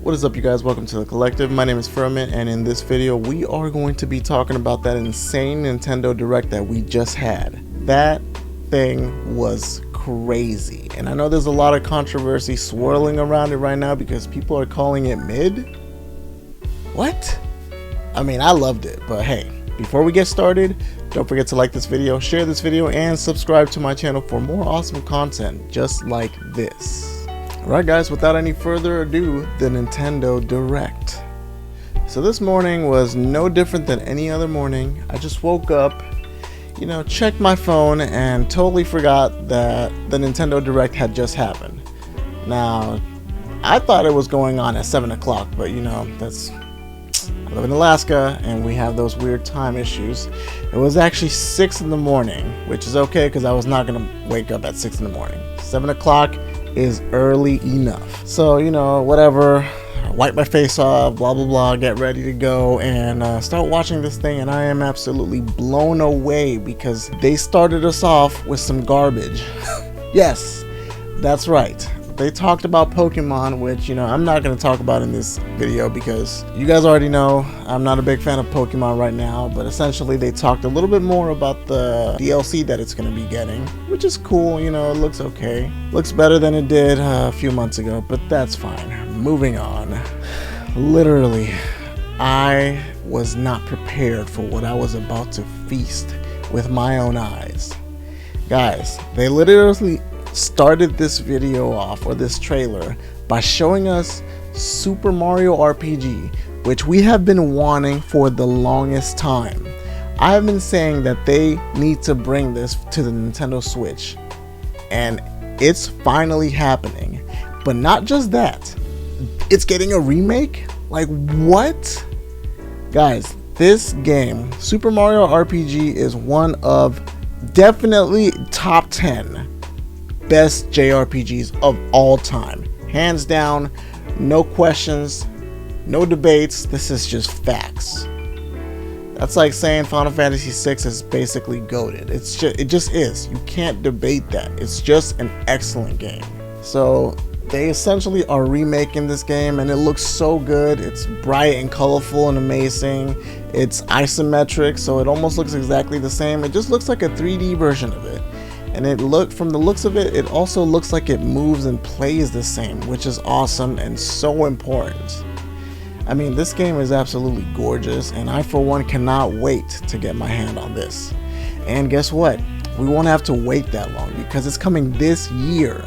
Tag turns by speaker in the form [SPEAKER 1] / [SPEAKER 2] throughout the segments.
[SPEAKER 1] What is up, you guys? Welcome to the collective. My name is Firmament, and in this video we are going to be talking about that insane Nintendo Direct that we just had. That thing was crazy, and I know there's a lot of controversy swirling around it right now because people are calling it mid. What? I mean, I loved it, but hey, before we get started, don't forget to like this video, share this video, and subscribe to my channel for more awesome content just like this. Alright guys, without any further ado, the Nintendo Direct. So this morning was no different than any other morning. I just woke up, checked my phone, and totally forgot that the Nintendo Direct had just happened. Now, I thought it was going on at 7 o'clock, but I live in Alaska and we have those weird time issues. It was actually 6 in the morning, which is okay because I was not going to wake up at 6 in the morning. 7 o'clock is early enough. So, whatever, wipe my face off, blah blah blah, get ready to go and start watching this thing, and I am absolutely blown away because they started us off with some garbage. Yes, that's right. They talked about Pokemon, which, I'm not going to talk about in this video because you guys already know I'm not a big fan of Pokemon right now, but essentially they talked a little bit more about the DLC that it's going to be getting, which is cool. It looks okay. Looks better than it did a few months ago, but that's fine. Moving on. Literally, I was not prepared for what I was about to feast with my own eyes. Guys, they literally started this video off, or this trailer, by showing us Super Mario RPG, which we have been wanting for the longest time. I've been saying that they need to bring this to the Nintendo Switch, and it's finally happening. But not just that, it's getting a remake? Like, what? Guys, this game, Super Mario RPG, is one of definitely top 10 best JRPGs of all time, hands down, no questions, no debates. This is just facts. That's like saying Final Fantasy VI is basically goated. It just is. You can't debate that. It's just an excellent game. So they essentially are remaking this game, and it looks so good. It's bright and colorful and amazing. It's isometric, so it almost looks exactly the same. It just looks like a 3D version of it. And from the looks of it, it also looks like it moves and plays the same, which is awesome and so important. I mean, this game is absolutely gorgeous, and I for one cannot wait to get my hand on this. And guess what? We won't have to wait that long because it's coming this year.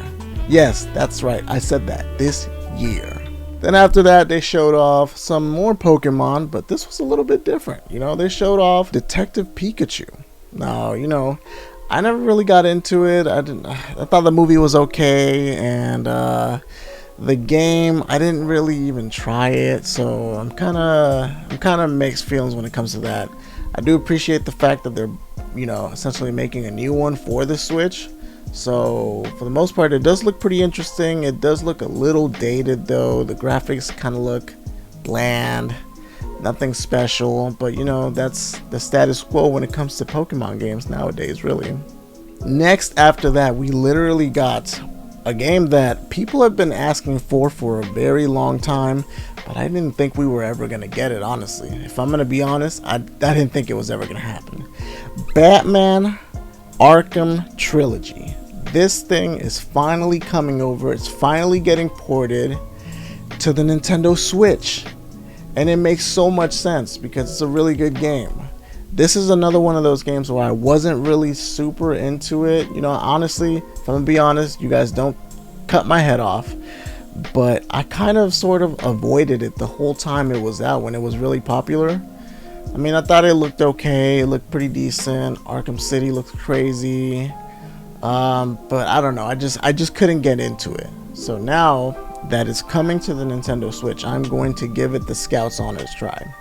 [SPEAKER 1] Yes, that's right, I said that, this year. Then after that, they showed off some more Pokemon, but this was a little bit different. They showed off Detective Pikachu. Now, I never really got into it. I thought the movie was okay, and the game, I didn't really even try it, so I'm kind of mixed feelings when it comes to that. I do appreciate the fact that they're, essentially making a new one for the Switch. So for the most part, it does look pretty interesting. It does look a little dated though. The graphics kind of look bland. Nothing special, but that's the status quo when it comes to Pokemon games nowadays, really. Next, after that, we literally got a game that people have been asking for a very long time, but I didn't think we were ever going to get it, honestly. If I'm going to be honest, I didn't think it was ever going to happen. Batman Arkham Trilogy. This thing is finally coming over. It's finally getting ported to the Nintendo Switch. And it makes so much sense because it's a really good game. This is another one of those games where I wasn't really super into it. Honestly, if I'm gonna be honest, you guys don't cut my head off, but I kind of sort of avoided it the whole time it was out when it was really popular. I mean, I thought it looked okay. It looked pretty decent. Arkham City looked crazy. But I don't know. I just couldn't get into it. So now that is coming to the Nintendo Switch, I'm going to give it the Scouts Honors try.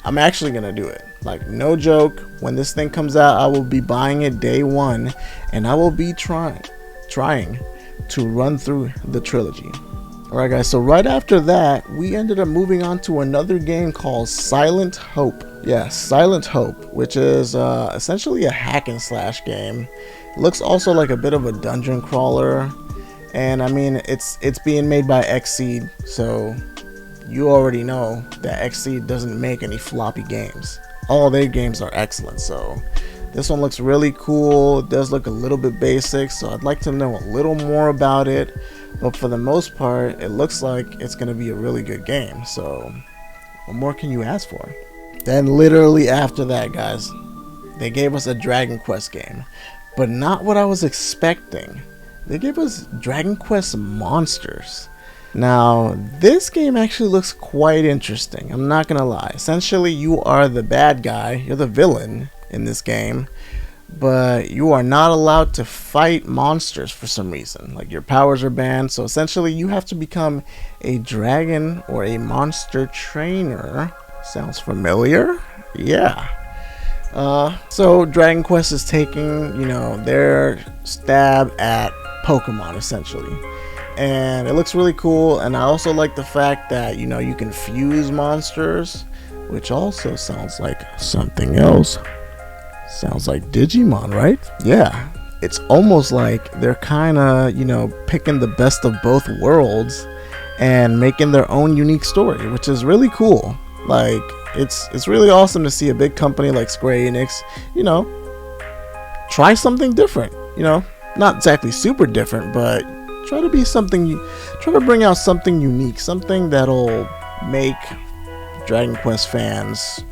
[SPEAKER 1] I'm actually going to do it. Like, no joke. When this thing comes out, I will be buying it day one, and I will be trying to run through the trilogy. Alright guys, so right after that, we ended up moving on to another game called Silent Hope. Yeah, Silent Hope, which is essentially a hack and slash game. It looks also like a bit of a dungeon crawler. And I mean, it's being made by Xseed, so you already know that XC doesn't make any floppy games. All their games are excellent, so this one looks really cool. It does look a little bit basic, so I'd like to know a little more about it, but for the most part it looks like it's going to be a really good game. So what more can you ask for? Then literally after that, guys, they gave us a Dragon Quest game, but not what I was expecting. They gave us Dragon Quest Monsters. Now, this game actually looks quite interesting, I'm not gonna lie. Essentially, you are the bad guy, you're the villain in this game, but you are not allowed to fight monsters for some reason. Like, your powers are banned, so essentially you have to become a dragon or a monster trainer. Sounds familiar? Yeah. So Dragon Quest is taking, you know, their stab at Pokemon, essentially. And it looks really cool, and I also like the fact that, you know, you can fuse monsters, which also sounds like something else. Sounds like Digimon, right? Yeah, it's almost like they're kind of, you know, picking the best of both worlds and making their own unique story, which is really cool. Like, it's really awesome to see a big company like Square Enix, you know, try something different. You know, not exactly super different, but try to be something, try to bring out something unique, something that'll make Dragon Quest fans,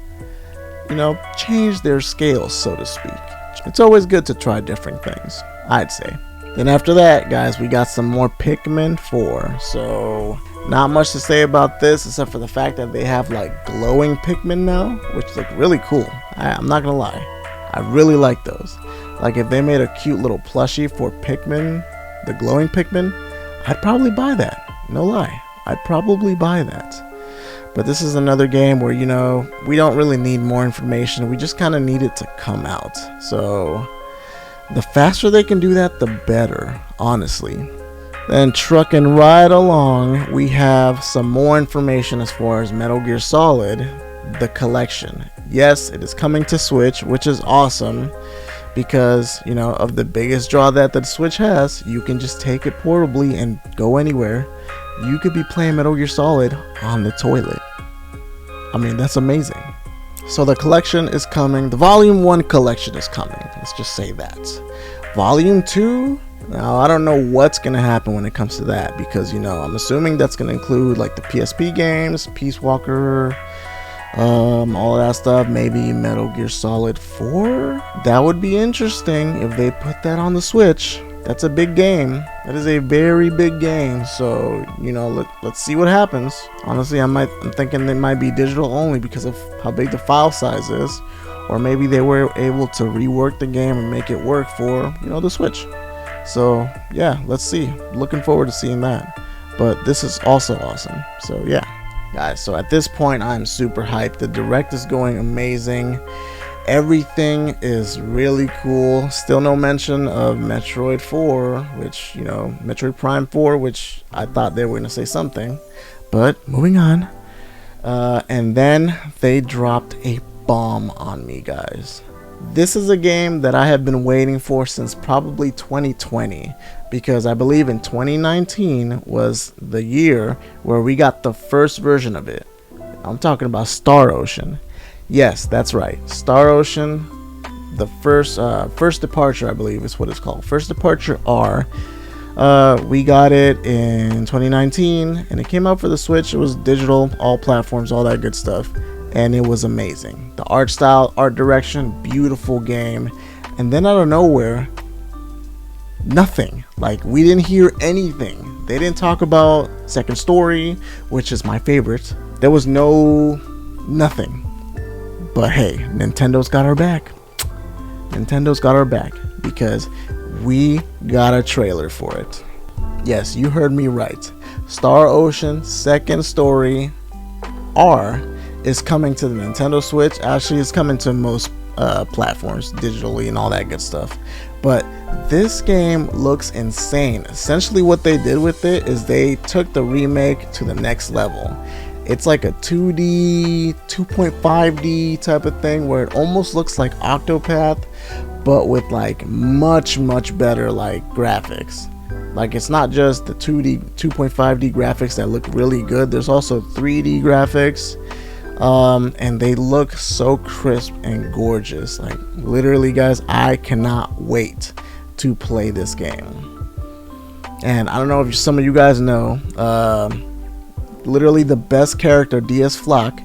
[SPEAKER 1] you know, change their scales, so to speak. It's always good to try different things, I'd say. Then after that, guys, we got some more Pikmin 4. So not much to say about this except for the fact that they have like glowing Pikmin now, which look really cool. I'm not gonna lie, I really like those. Like, if they made a cute little plushie for Pikmin, the glowing Pikmin, I'd probably buy that. No lie, I'd probably buy that. But this is another game where, you know, we don't really need more information. We just kind of need it to come out. So the faster they can do that, the better, honestly. Then trucking right along, we have some more information as far as Metal Gear Solid, the collection. Yes, it is coming to Switch, which is awesome. Because, you know, of the biggest draw that the Switch has, you can just take it portably and go anywhere. You could be playing Metal Gear Solid on the toilet. I mean, that's amazing. So the collection is coming. The Volume 1 collection is coming. Let's just say that. Volume 2, now I don't know what's going to happen when it comes to that. Because, you know, I'm assuming that's going to include like the PSP games, Peace Walker, all that stuff. Maybe Metal Gear Solid 4. That would be interesting if they put that on the Switch. That's a big game. That is a very big game. So, you know, let's see what happens. Honestly, I'm thinking it might be digital only because of how big the file size is, or maybe they were able to rework the game and make it work for, you know, the Switch. So yeah, let's see. Looking forward to seeing that. But this is also awesome. So yeah. Guys, so at this point I'm super hyped. The direct is going amazing. Everything is really cool. Still no mention of Metroid 4, which, you know, Metroid Prime 4, which I thought they were going to say something. But moving on. And then they dropped a bomb on me, guys. This is a game that I have been waiting for since probably 2020, because I believe in 2019 was the year where we got the first version of it. I'm talking about Star Ocean. Yes, that's right, Star Ocean, the first departure, I believe is what it's called, First Departure R. We got it in 2019 and it came out for the Switch. It was digital, all platforms, all that good stuff, and it was amazing. The art style, art direction, beautiful game. And then out of nowhere, nothing. Like, we didn't hear anything. They didn't talk about second story, which is my favorite. There was nothing. But hey, Nintendo's got our back. Nintendo's got our back because we got a trailer for it. Yes, you heard me right. Star Ocean Second Story R is coming to the Nintendo Switch. Actually, it's coming to most platforms digitally and all that good stuff. But this game looks insane. Essentially what they did with it is they took the remake to the next level. It's like a 2D, 2.5D type of thing where it almost looks like Octopath, but with like much better like graphics. Like, it's not just the 2D 2.5D graphics that look really good, there's also 3D graphics, and they look so crisp and gorgeous. Like, literally guys, I cannot wait to play this game. And I don't know if some of you guys know, literally the best character, DS Flock,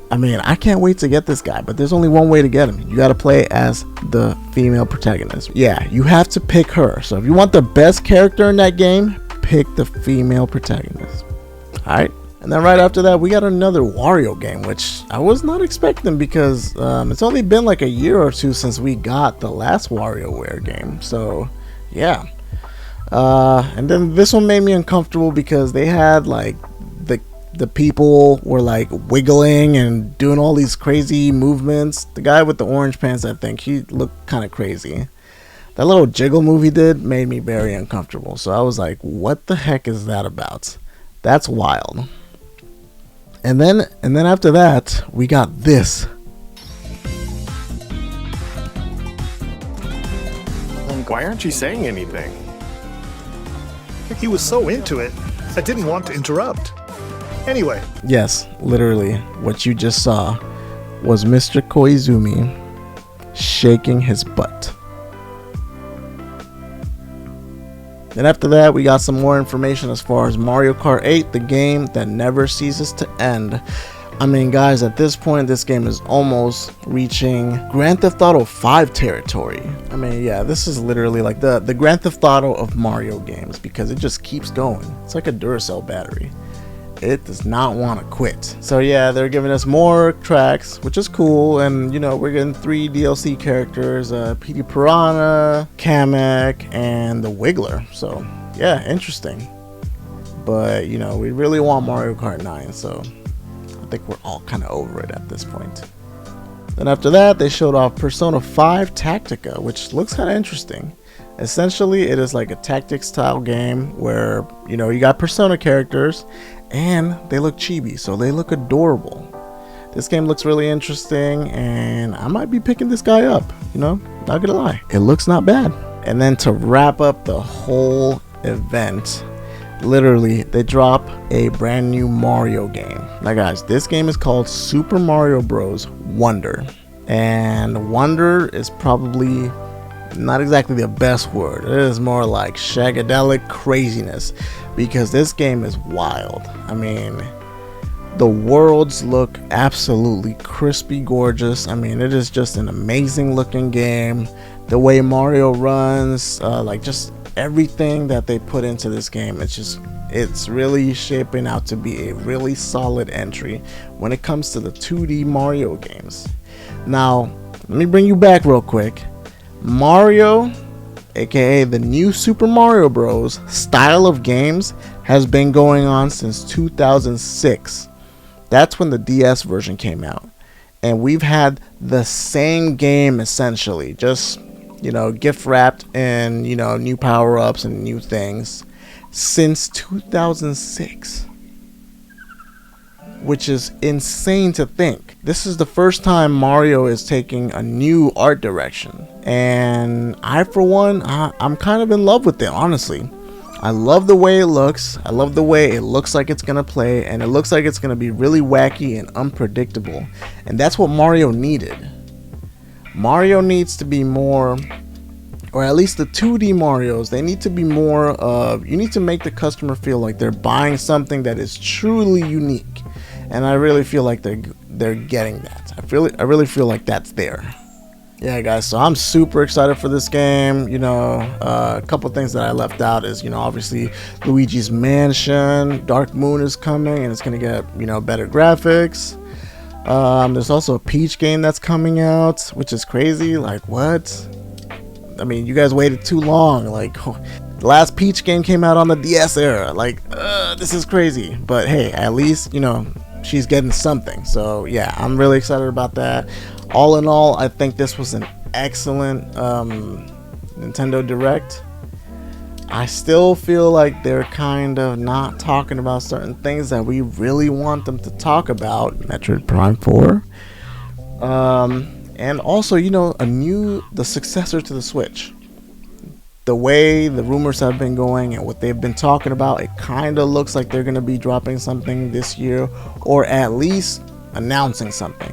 [SPEAKER 1] I mean, I can't wait to get this guy, but there's only one way to get him. You got to play as the female protagonist. Yeah, you have to pick her. So if you want the best character in that game, pick the female protagonist. Alright, and then right after that, we got another Wario game, which I was not expecting because it's only been like a year or two since we got the last WarioWare game. So, yeah. And then this one made me uncomfortable because they had like the people were like wiggling and doing all these crazy movements. The guy with the orange pants, I think, he looked kind of crazy. That little jiggle move he did made me very uncomfortable. So I was like, what the heck is that about? That's wild. And then after that, we got this.
[SPEAKER 2] Why aren't you saying anything?
[SPEAKER 3] He was so into it, I didn't want to interrupt. Anyway.
[SPEAKER 1] Yes, literally, what you just saw was Mr. Koizumi shaking his butt. Then after that, we got some more information as far as Mario Kart 8, the game that never ceases to end. I mean, guys, at this point, this game is almost reaching Grand Theft Auto 5 territory. I mean, yeah, this is literally like the Grand Theft Auto of Mario games because it just keeps going. It's like a Duracell battery. It does not want to quit. So yeah, they're giving us more tracks, which is cool, and you know, we're getting 3 DLC characters, Petey Piranha, Kamek, and the Wiggler. So yeah, interesting. But you know, we really want Mario Kart 9, so I think we're all kind of over it at this point. Then after that, they showed off Persona 5 Tactica, which looks kind of interesting. Essentially, it is like a tactics style game where, you know, you got Persona characters and they look chibi, so they look adorable. This game looks really interesting and I might be picking this guy up, you know, not gonna lie. It looks not bad. And then to wrap up the whole event, literally they drop a brand new Mario game. Now guys, this game is called Super Mario Bros. Wonder. And wonder is probably not exactly the best word. It is more like shagadelic craziness because this game is wild. I mean, the worlds look absolutely crispy gorgeous. I mean, it is just an amazing looking game. The way Mario runs, like just everything that they put into this game, it's really shaping out to be a really solid entry when it comes to the 2D Mario games. Now, let me bring you back real quick. Mario, aka the new Super Mario Bros. Style of games has been going on since 2006. That's when the DS version came out. And we've had the same game essentially, just, you know, gift wrapped in, you know, new power-ups and new things since 2006. Which is insane to think. This is the first time Mario is taking a new art direction. And I, for one, I'm kind of in love with it, honestly. I love the way it looks. I love the way it looks like it's going to play. And it looks like it's going to be really wacky and unpredictable. And that's what Mario needed. Mario needs to be more, or at least the 2D Marios, they need to be more of, you need to make the customer feel like they're buying something that is truly unique. And I really feel like they're getting that. I really feel like that's there. Yeah, guys, so I'm super excited for this game. You know, a couple things that I left out is, you know, obviously Luigi's Mansion, Dark Moon is coming, and it's gonna get, you know, better graphics. There's also a Peach game that's coming out, which is crazy. Like, what? I mean, you guys waited too long. Like, the last Peach game came out on the DS era. Like, this is crazy. But hey, at least, you know, she's getting something. So yeah, I'm really excited about that. All in all, I think this was an excellent Nintendo Direct. I still feel like they're kind of not talking about certain things that we really want them to talk about. Metroid Prime 4. And also, you know, the successor to the Switch. the way the rumors have been going and what they've been talking about, it kind of looks like they're going to be dropping something this year, or at least announcing something.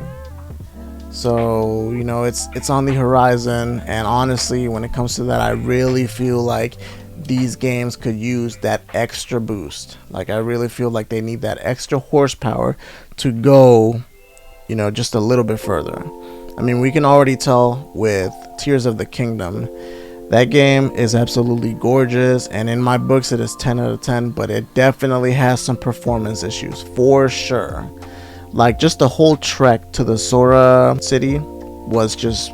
[SPEAKER 1] So, you know, it's on the horizon, and honestly, when it comes to that, I really feel like these games could use that extra boost. Like, I really feel like they need that extra horsepower to go, you know, just a little bit further. I mean, we can already tell with Tears of the Kingdom, that game is absolutely gorgeous, and in my books it is 10 out of 10, but it definitely has some performance issues for sure. Like, just the whole trek to the Sora city was just,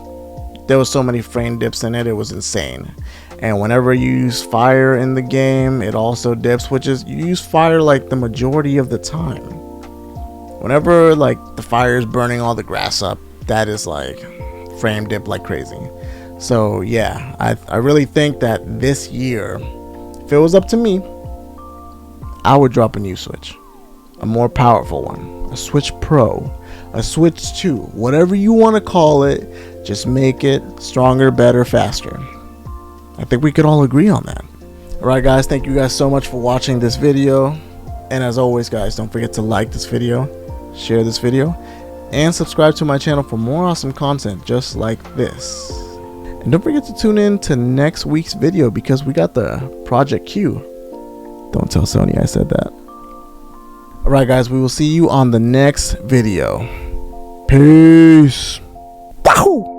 [SPEAKER 1] there was so many frame dips in it, it was insane. And whenever you use fire in the game, it also dips, which is, you use fire like the majority of the time. Whenever like the fire is burning all the grass up, that is like frame dip like crazy. So yeah, I really think that this year, if it was up to me, I would drop a new Switch. A more powerful one. A Switch Pro. A Switch 2. Whatever you want to call it, just make it stronger, better, faster. I think we could all agree on that. Alright guys, thank you guys so much for watching this video. And as always guys, don't forget to like this video, share this video, and subscribe to my channel for more awesome content just like this. And don't forget to tune in to next week's video because we got the Project Q. Don't tell Sony I said that. Alright guys, we will see you on the next video. Peace. Wahoo!